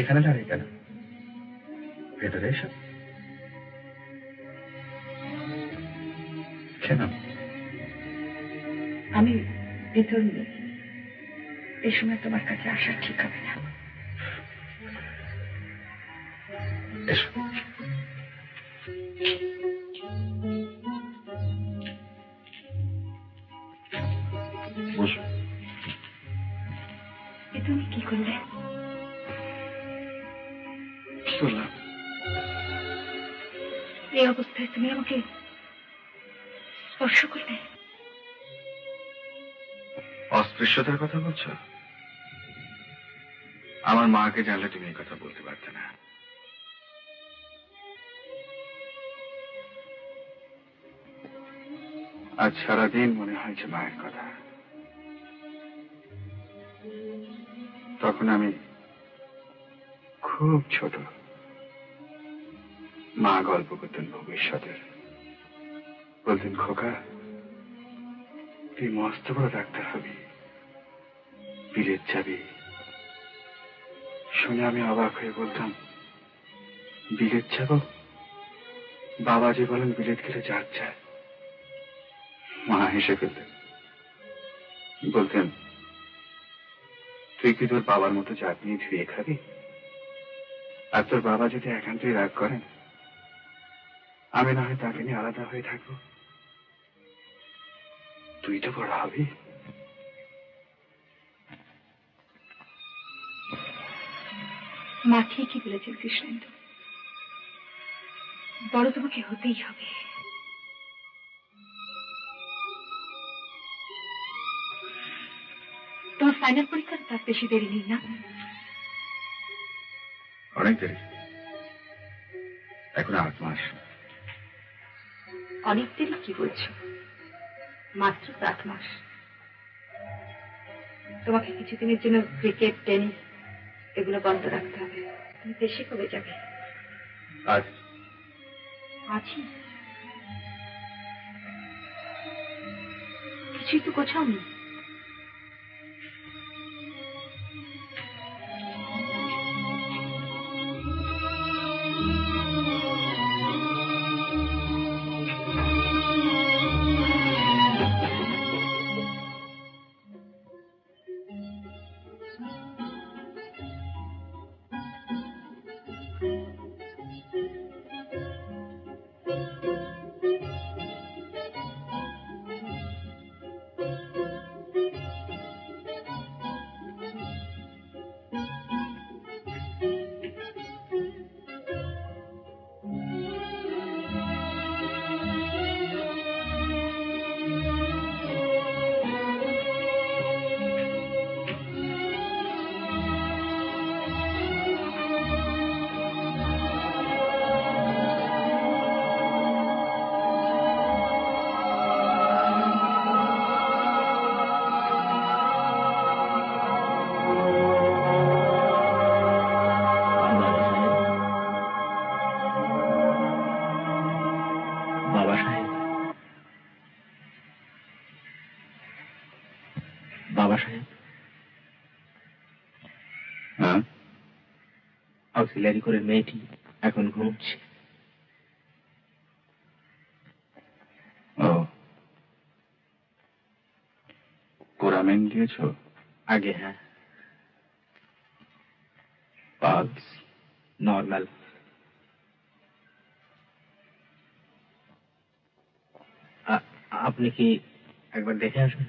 এখানে দাঁড়িয়ে কেন? ভেতরে এসো। কেন? আমি ভেতর নেই, এই সময় তোমার কাছে আসা ঠিক হবে না। এসো। বসো। তুমি কি করলে? কি করলাম? এই অবস্থায় তুমি আমাকে স্পর্শ করলে? অস্পৃশ্যতার কথা বলছো? আমার মাকে জানলে তুমি এই কথা বলতে পারতে না। আজ সারাদিন মনে হয়েছে মায়ের কথা। তখন আমি খুব ছোট। মা গল্প করতেন ভবিষ্যতের। বলতেন, খোকা তুই মস্ত বড় ডাক্তার হবি, বিলেত যাবি। শুনে আমি অবাক হয়ে বলতাম, বিলেত যাব? বাবা যে বলেন বিলেত গেলে জাত যায়। মা হেসে ফেলতেন, বলতেন, তুই কি তোর বাবার মতো জাত নিয়ে ধুয়ে খাবি? আর তোর বাবা যদি একান্তই রাগ করেন, আমি না হয় তাকে নিয়ে আলাদা হয়ে থাকবো। তুই তো বড় হবি। মা ঠিকই বলেছেন কৃষ্ণেন্দু, বড় তোমাকে হতেই হবে। তোমার ফাইনাল পরীক্ষার তার বেশি দেরি নেই না? অনেক দেরি, এখন 8 মাস। অনেক দেরি কি বলছো? মাত্র 8 মাস। তোমাকে কিছুদিনের জন্য ক্রিকেট, টেনিস এগুলো বন্ধ রাখতে হবে। তুমি দেশে কবে যাবে? আজ। আজই? কিছুই তো গোছাওনি। বাবা সাহেব। হ্যাঁ? অক্সিলারি করে মেয়েটি এখন ঘুমছে। ও, কোরামেন দিয়েছ? আগে হ্যাঁ। Pulse normal. আপনি কি একবার দেখে আসবেন?